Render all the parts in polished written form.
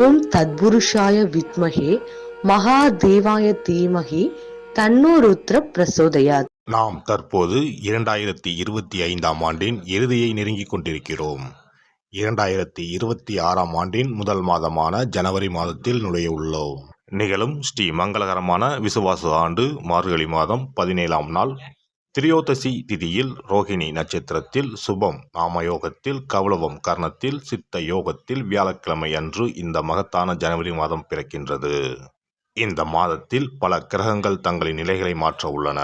ஓம் தத்புருஷாய வித்மஹே மகாதேவாய தீமஹி தன்னோ ருத்ர பிரசோதயாத். நாம் தற்போது 2025ஆம் ஆண்டின் இறுதியை நெருங்கிக் கொண்டிருக்கிறோம். 2026ஆம் ஆண்டின் முதல் மாதமான ஜனவரி மாதத்தில் நுழைய உள்ளோம். நிகழும் ஸ்ரீ மங்களகரமான விசுவாச ஆண்டு மார்கழி மாதம் 17ஆம் நாள் திரியோதசி திதியில் ரோகிணி நட்சத்திரத்தில் சுபம் நாமயோகத்தில் கௌளவம் கர்ணத்தில் சித்த யோகத்தில் வியாழக்கிழமை அன்று இந்த மகத்தான ஜனவரி மாதம் பிறக்கின்றது. இந்த மாதத்தில் பல கிரகங்கள் தங்களின் நிலைகளை மாற்ற உள்ளன.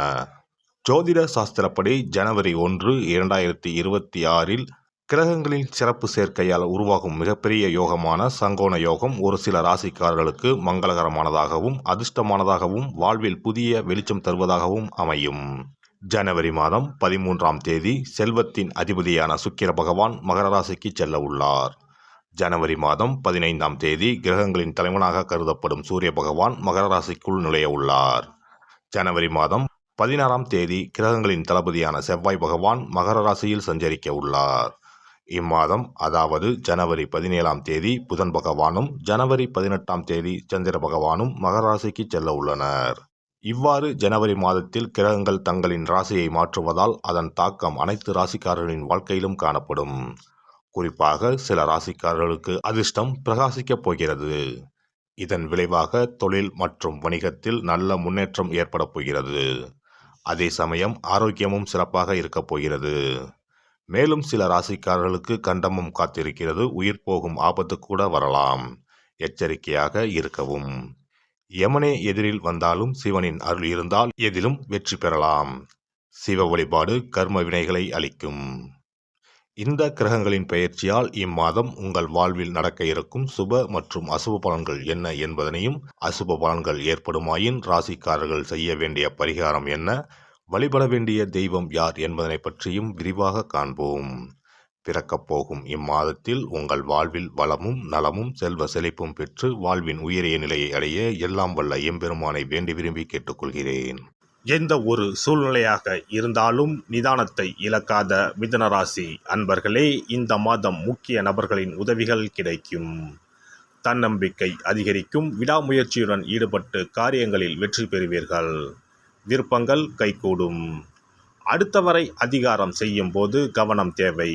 ஜோதிட சாஸ்திரப்படி ஜனவரி 1, 2026இல் கிரகங்களின் சிறப்பு சேர்க்கையால் உருவாகும் மிகப்பெரிய யோகமான சங்கோண யோகம் ஒரு சில ராசிக்காரர்களுக்கு மங்களகரமானதாகவும் அதிர்ஷ்டமானதாகவும் வாழ்வில் புதிய வெளிச்சம் தருவதாகவும் அமையும். ஜனவரி மாதம் 13ஆம் தேதி செல்வத்தின் அதிபதியான சுக்கிர பகவான் மகர ராசிக்கு செல்ல உள்ளார். ஜனவரி மாதம் 15ஆம் தேதி கிரகங்களின் தலைவனாக கருதப்படும் சூரிய பகவான் மகர ராசிக்குள் நுழைய உள்ளார். ஜனவரி மாதம் 16ஆம் தேதி கிரகங்களின் தளபதியான செவ்வாய் பகவான் மகர ராசியில் சஞ்சரிக்க உள்ளார். இம்மாதம் அதாவது ஜனவரி 17ஆம் தேதி புதன் பகவானும் ஜனவரி 18ஆம் தேதி சந்திர பகவானும் மகர ராசிக்கு செல்ல உள்ளனர். இவ்வாறு ஜனவரி மாதத்தில் கிரகங்கள் தங்களின் ராசியை மாற்றுவதால் அதன் தாக்கம் அனைத்து ராசிக்காரர்களின் வாழ்க்கையிலும் காணப்படும். குறிப்பாக சில ராசிக்காரர்களுக்கு அதிர்ஷ்டம் பிரகாசிக்கப் போகிறது. இதன் விளைவாக தொழில் மற்றும் வணிகத்தில் நல்ல முன்னேற்றம் ஏற்பட போகிறது. அதே சமயம் ஆரோக்கியமும் சிறப்பாக இருக்கப் போகிறது. மேலும் சில ராசிக்காரர்களுக்கு கண்டமும் காத்திருக்கிறது. உயிர் போகும் ஆபத்து கூட வரலாம். எச்சரிக்கையாக இருக்கவும். யமனே எதிரில் வந்தாலும் சிவனின் அருள் இருந்தால் எதிலும் வெற்றி பெறலாம். சிவ வழிபாடு கர்ம வினைகளை அளிக்கும். இந்த கிரகங்களின் பெயர்ச்சியால் இம்மாதம் உங்கள் வாழ்வில் நடக்க இருக்கும் சுப மற்றும் அசுப பலன்கள் என்ன என்பதனையும், அசுப பலன்கள் ஏற்படுமாயின் ராசிக்காரர்கள் செய்ய வேண்டிய பரிகாரம் என்ன, வழிபட வேண்டிய தெய்வம் யார் என்பதனை பற்றியும் விரிவாக காண்போம். பிறக்கப் போகும் இம்மாதத்தில் உங்கள் வாழ்வில் வளமும் நலமும் செல்வ செழிப்பும் பெற்று வாழ்வின் உயரிய நிலையை அடைய எல்லாம் வல்ல எம்பெருமானை வேண்டி விரும்பி கேட்டுக்கொள்கிறேன். எந்த ஒரு சூழ்நிலையாக இருந்தாலும் நிதானத்தை இழக்காத மிதுனராசி அன்பர்களே, இந்த மாதம் முக்கிய நபர்களின் உதவிகள் கிடைக்கும். தன்னம்பிக்கை அதிகரிக்கும். விடாமுயற்சியுடன் ஈடுபட்டு காரியங்களில் வெற்றி பெறுவீர்கள். விருப்பங்கள் கைகூடும். அடுத்தவரை அதிகாரம் செய்யும் போது கவனம் தேவை.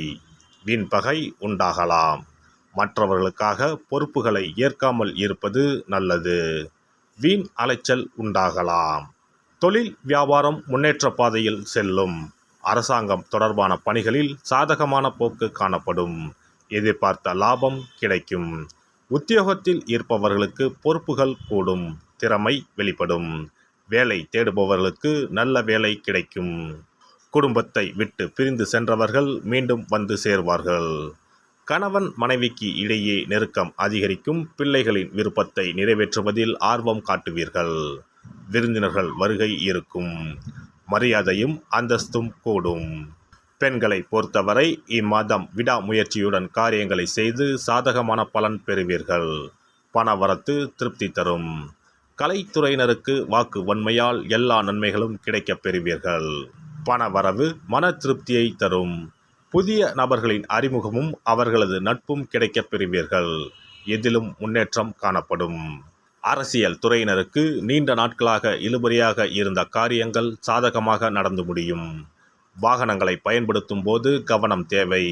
வீண் பகை உண்டாகலாம். மற்றவர்களுக்காக பொறுப்புகளை ஏற்காமல் இருப்பது நல்லது. வீண் அலைச்சல் உண்டாகலாம். தொழில் வியாபாரம் முன்னேற்ற பாதையில் செல்லும். அரசாங்கம் தொடர்பான பணிகளில் சாதகமான போக்கு காணப்படும். எதிர்பார்த்த லாபம் கிடைக்கும். உத்தியோகத்தில் இருப்பவர்களுக்கு பொறுப்புகள் கூடும். திறமை வெளிப்படும். வேலை தேடுபவர்களுக்கு நல்ல வேலை கிடைக்கும். குடும்பத்தை விட்டு பிரிந்து சென்றவர்கள் மீண்டும் வந்து சேர்வார்கள். கணவன் மனைவிக்கு இடையே நெருக்கம் அதிகரிக்கும். பிள்ளைகளின் விருப்பத்தை நிறைவேற்றுவதில் ஆர்வம் காட்டுவீர்கள். விருந்தினர்கள் வருகை இருக்கும். மரியாதையும் அந்தஸ்தும் கூடும். பெண்களை பொறுத்தவரை இம்மாதம் விடாமுயற்சியுடன் காரியங்களை செய்து சாதகமான பலன் பெறுவீர்கள். பணவரத்து திருப்தி தரும். கலைத்துறையினருக்கு வாக்கு வன்மையால் எல்லா நன்மைகளும் கிடைக்கப் பெறுவீர்கள். பணவரவு மன திருப்தியை தரும். புதிய நபர்களின் அறிமுகமும் அவர்களது நட்பும் கிடைக்கப் பெறுவீர்கள். எதிலும் முன்னேற்றம் காணப்படும். அரசியல் துறையினருக்கு நீண்ட நாட்களாக இழுபறியாக இருந்த காரியங்கள் சாதகமாக நடந்து முடியும். வாகனங்களை பயன்படுத்தும் போது கவனம் தேவை.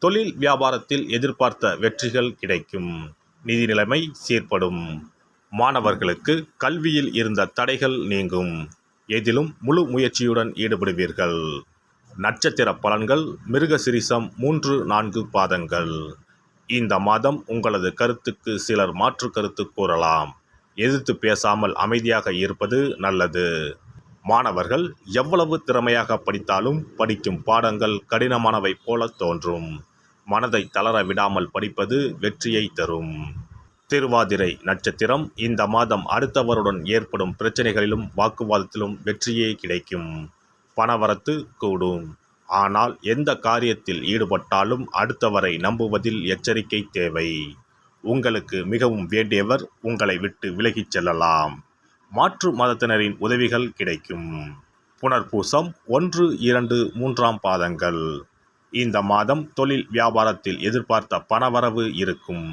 தொழில் வியாபாரத்தில் எதிர்பார்த்த வெற்றிகள் கிடைக்கும். நிதி நிலைமை சீர்படும். மாணவர்களுக்கு கல்வியில் இருந்த தடைகள் நீங்கும். எதிலும் முழு முயற்சியுடன் ஈடுபடுவீர்கள். நட்சத்திர பலன்கள் மிருகசிரிசம் 3, 4 பாதங்கள். இந்த மாதம் உங்களது கருத்துக்கு சிலர் மாற்று கருத்து கூறலாம். எதிர்த்து பேசாமல் அமைதியாக இருப்பது நல்லது. மாணவர்கள் எவ்வளவு திறமையாக படித்தாலும் படிக்கும் பாடங்கள் கடினமானவை போல தோன்றும். மனதை தளர விடாமல் படிப்பது வெற்றியை தரும். திருவாதிரை நட்சத்திரம். இந்த மாதம் அடுத்தவருடன் ஏற்படும் பிரச்சனைகளிலும் வாக்குவாதத்திலும் வெற்றியே கிடைக்கும். பணவரத்து கூடும். ஆனால் எந்த காரியத்தில் ஈடுபட்டாலும் அடுத்தவரை நம்புவதில் எச்சரிக்கை தேவை. உங்களுக்கு மிகவும் வேண்டியவர் உங்களை விட்டு விலகிச் செல்லலாம். மாற்று மதத்தினரின் உதவிகள் கிடைக்கும். புனர்பூசம் 1, 2, 3ஆம் பாதங்கள். இந்த மாதம் தொழில் வியாபாரத்தில் எதிர்பார்த்த பணவரவு இருக்கும்.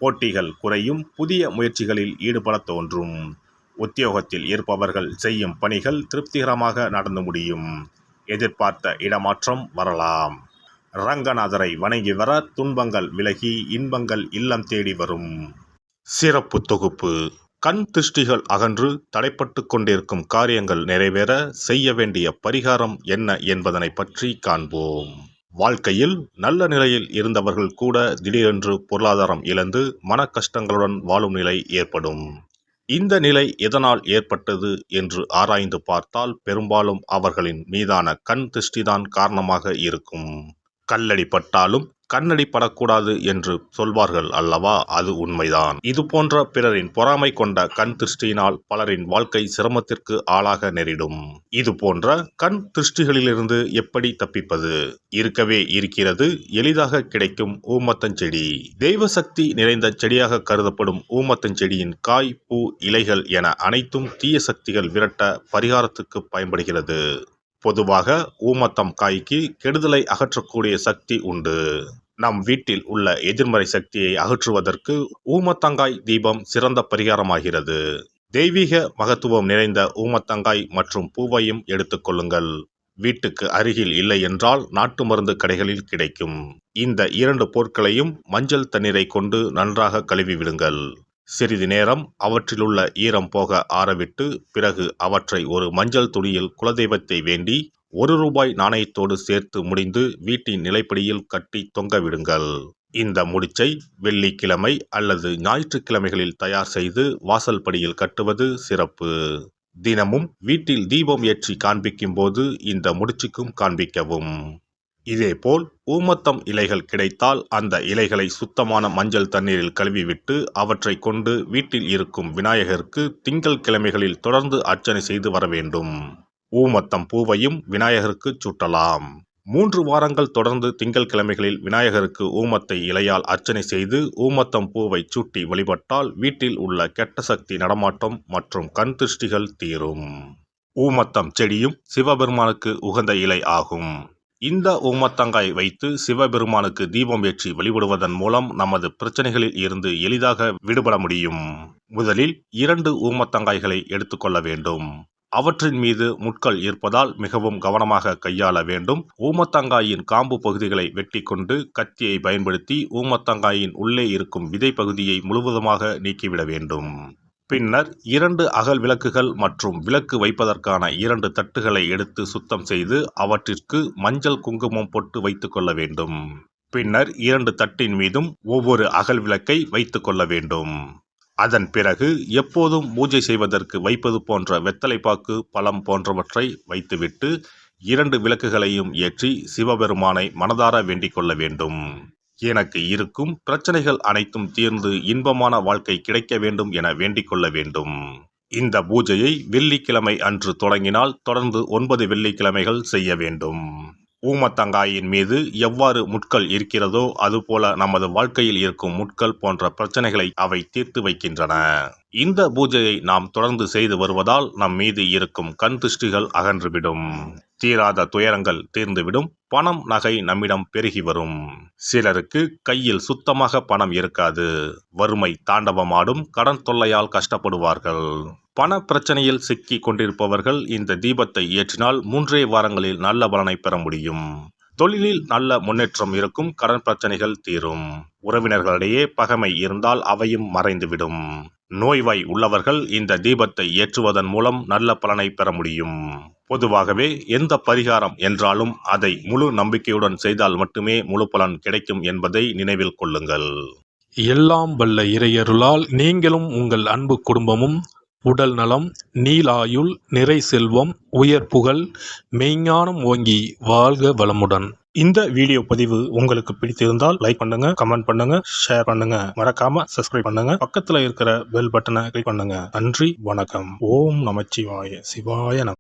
போட்டிகள் குறையும், புதிய முயற்சிகளில் ஈடுபட தோன்றும். உத்தியோகத்தில் இருப்பவர்கள் செய்யும் பணிகள் திருப்திகரமாக நடந்து முடியும். எதிர்பார்த்த இடமாற்றம் வரலாம். ரங்கநாதரை வணங்கி வர துன்பங்கள் விலகி இன்பங்கள் இல்லம் தேடி வரும். சிறப்பு தொகுப்பு. கண் திருஷ்டிகள் அகன்று தடைப்பட்டு கொண்டிருக்கும் காரியங்கள் நிறைவேற செய்ய வேண்டிய பரிகாரம் என்ன என்பதனை பற்றி காண்போம். வாழ்க்கையில் நல்ல நிலையில் இருந்தவர்கள் கூட திடீரென்று பொருளாதாரம் இழந்து மன கஷ்டங்களுடன் வாழும் நிலை ஏற்படும். இந்த நிலை எதனால் ஏற்பட்டது என்று ஆராய்ந்து பார்த்தால் பெரும்பாலும் அவர்களின் மீதான கண் திருஷ்டிதான் காரணமாக இருக்கும். கல்லடி பட்டாலும் கண்ணடி படக்கூடாது என்று சொல்வார்கள் அல்லவா, அது உண்மைதான். இது போன்ற பிறரின் பொறாமை கொண்ட கண் திருஷ்டியினால் பலரின் வாழ்க்கை சிரமத்திற்கு ஆளாக நேரிடும். இது போன்ற கண் திருஷ்டிகளிலிருந்து எப்படி தப்பிப்பது? இருக்கவே இருக்கிறது எளிதாக கிடைக்கும் ஊமத்தஞ்செடி. தெய்வ சக்தி நிறைந்த செடியாக கருதப்படும் ஊமத்தஞ்செடியின் காய், பூ, இலைகள் என அனைத்தும் தீய சக்திகள் விரட்ட பரிகாரத்துக்கு பயன்படுகிறது. பொதுவாக ஊமத்தம் காய்க்கு கெடுதலை அகற்றக்கூடிய சக்தி உண்டு. நம் வீட்டில் உள்ள எதிர்மறை சக்தியை அகற்றுவதற்கு ஊமத்தங்காய் தீபம் சிறந்த பரிகாரமாகிறது. தெய்வீக மகத்துவம் நிறைந்த ஊமத்தங்காய் மற்றும் பூவையும் எடுத்துக்கொள்ளுங்கள். வீட்டுக்கு அருகில் இல்லை என்றால் நாட்டு மருந்து கடைகளில் கிடைக்கும். இந்த 2 பொருட்களையும் மஞ்சள் தண்ணீரை கொண்டு நன்றாக கழுவி விடுங்கள். சிறிது நேரம் அவற்றிலுள்ள ஈரம் போக ஆறவிட்டு பிறகு அவற்றை ஒரு மஞ்சள் துணியில் குலதெய்வத்தை வேண்டி ₹1 நாணயத்தோடு சேர்த்து முடிந்து வீட்டின் நிலைப்படியில் கட்டி தொங்க விடுங்கள். இந்த முடிச்சை வெள்ளிக்கிழமை அல்லது ஞாயிற்றுக்கிழமைகளில் தயார் செய்து வாசல் படியில் கட்டுவது சிறப்பு. தினமும் வீட்டில் தீபம் ஏற்றி காண்பிக்கும் போது இந்த முடிச்சுக்கும் காண்பிக்கவும். இதேபோல் ஊமத்தம் இலைகள் கிடைத்தால் அந்த இலைகளை சுத்தமான மஞ்சள் தண்ணீரில் கழுவிவிட்டு அவற்றை கொண்டு வீட்டில் இருக்கும் விநாயகருக்கு திங்கள் கிழமைகளில் தொடர்ந்து அர்ச்சனை செய்து வர வேண்டும். ஊமத்தம் பூவையும் விநாயகருக்கு சூட்டலாம். 3 வாரங்கள் தொடர்ந்து திங்கள் கிழமைகளில் விநாயகருக்கு ஊமத்தை இலையால் அர்ச்சனை செய்து ஊமத்தம் பூவை சூட்டி வழிபட்டால் வீட்டில் உள்ள கெட்ட சக்தி நடமாட்டம் மற்றும் கண் திருஷ்டிகள் தீரும். ஊமத்தம் செடியும் சிவபெருமானுக்கு உகந்த இலை ஆகும். இந்த ஊமத்தங்காய் வைத்து சிவபெருமானுக்கு தீபம் ஏற்றி வழிபடுவதன் மூலம் நமது பிரச்சனைகளில் இருந்து எளிதாக விடுபட முடியும். முதலில் 2 ஊமத்தங்காய்களை எடுத்துக்கொள்ள வேண்டும். அவற்றின் மீது முட்கள் இருப்பதால் மிகவும் கவனமாக கையாள வேண்டும். ஊமத்தங்காயின் காம்பு பகுதிகளை வெட்டி கொண்டு கத்தியை பயன்படுத்தி ஊமத்தங்காயின் உள்ளே இருக்கும் விதை பகுதியை முழுவதுமாக நீக்கிவிட வேண்டும். பின்னர் 2 அகல் விளக்குகள் மற்றும் விளக்கு வைப்பதற்கான 2 தட்டுகளை எடுத்து சுத்தம் செய்து அவற்றிற்கு மஞ்சள் குங்குமம் போட்டு வைத்துக் கொள்ள வேண்டும். பின்னர் 2 தட்டின் மீதும் ஒவ்வொரு அகல் விளக்கை வைத்துக் கொள்ள வேண்டும். அதன் பிறகு எப்போதும் பூஜை செய்வதற்கு வைப்பது போன்ற வெத்தலைப்பாக்கு, பழம் போன்றவற்றை வைத்துவிட்டு 2 விளக்குகளையும் ஏற்றி சிவபெருமானை மனதார வேண்டிக் கொள்ள வேண்டும். எனக்கு இருக்கும் பிரச்சனைகள் அனைத்தும் தீர்ந்து இன்பமான வாழ்க்கை கிடைக்க வேண்டும் என வேண்டிக் கொள்ள வேண்டும். இந்த பூஜையை வெள்ளிக்கிழமை அன்று தொடங்கினால் தொடர்ந்து 9 வெள்ளிக்கிழமைகள் செய்ய வேண்டும். ஊமத்தங்காயின் மீது எவ்வாறு முட்கள் இருக்கிறதோ அதுபோல நமது வாழ்க்கையில் இருக்கும் முட்கள் போன்ற பிரச்சனைகளை அவை தீர்த்து வைக்கின்றன. இந்த பூஜையை நாம் தொடர்ந்து செய்து வருவதால் நம் மீது இருக்கும் கண் திருஷ்டிகள் அகன்றுவிடும். தீராத துயரங்கள் தீர்ந்துவிடும். பணம், நகை நம்மிடம் பெருகி வரும். சிலருக்கு கையில் சுத்தமாக பணம் இருக்காது. வறுமை தாண்டவமாடும். கடன் தொல்லையால் கஷ்டப்படுவார்கள். பண பிரச்சனையில் சிக்கி கொண்டிருப்பவர்கள் இந்த தீபத்தை ஏற்றினால் 3 வாரங்களில் நல்ல பலனை பெற முடியும். தொழிலில் நல்ல முன்னேற்றம் இருக்கும். கடன் பிரச்சனைகள் தீரும். உறவினர்களிடையே பகைமை இருந்தால் அவையும் மறைந்துவிடும். நோய்வாய் உள்ளவர்கள் இந்த தீபத்தை ஏற்றுவதன் மூலம் நல்ல பலனை பெற முடியும். பொதுவாகவே எந்த பரிகாரம் என்றாலும் அதை முழு நம்பிக்கையுடன் செய்தால் மட்டுமே முழு பலன் கிடைக்கும் என்பதை நினைவில் கொள்ளுங்கள். எல்லாம் வல்ல இறையருளால் நீங்களும் உங்கள் அன்பு குடும்பமும் உடல் நலம், நீலாயுள், நிறை செல்வம், உயர் புகழ், மெய்ஞானம் ஓங்கி வாழ்க வளமுடன். இந்த வீடியோ பதிவு உங்களுக்கு பிடித்திருந்தால் லைக் பண்ணுங்க, கமெண்ட் பண்ணுங்க, ஷேர் பண்ணுங்க, மறக்காம சப்ஸ்கிரைப் பண்ணுங்க, பக்கத்துல இருக்கிற பெல் பட்டனை கிளிக் பண்ணுங்க. நன்றி, வணக்கம். ஓம் நமச்சிவாய. சிவாய நம.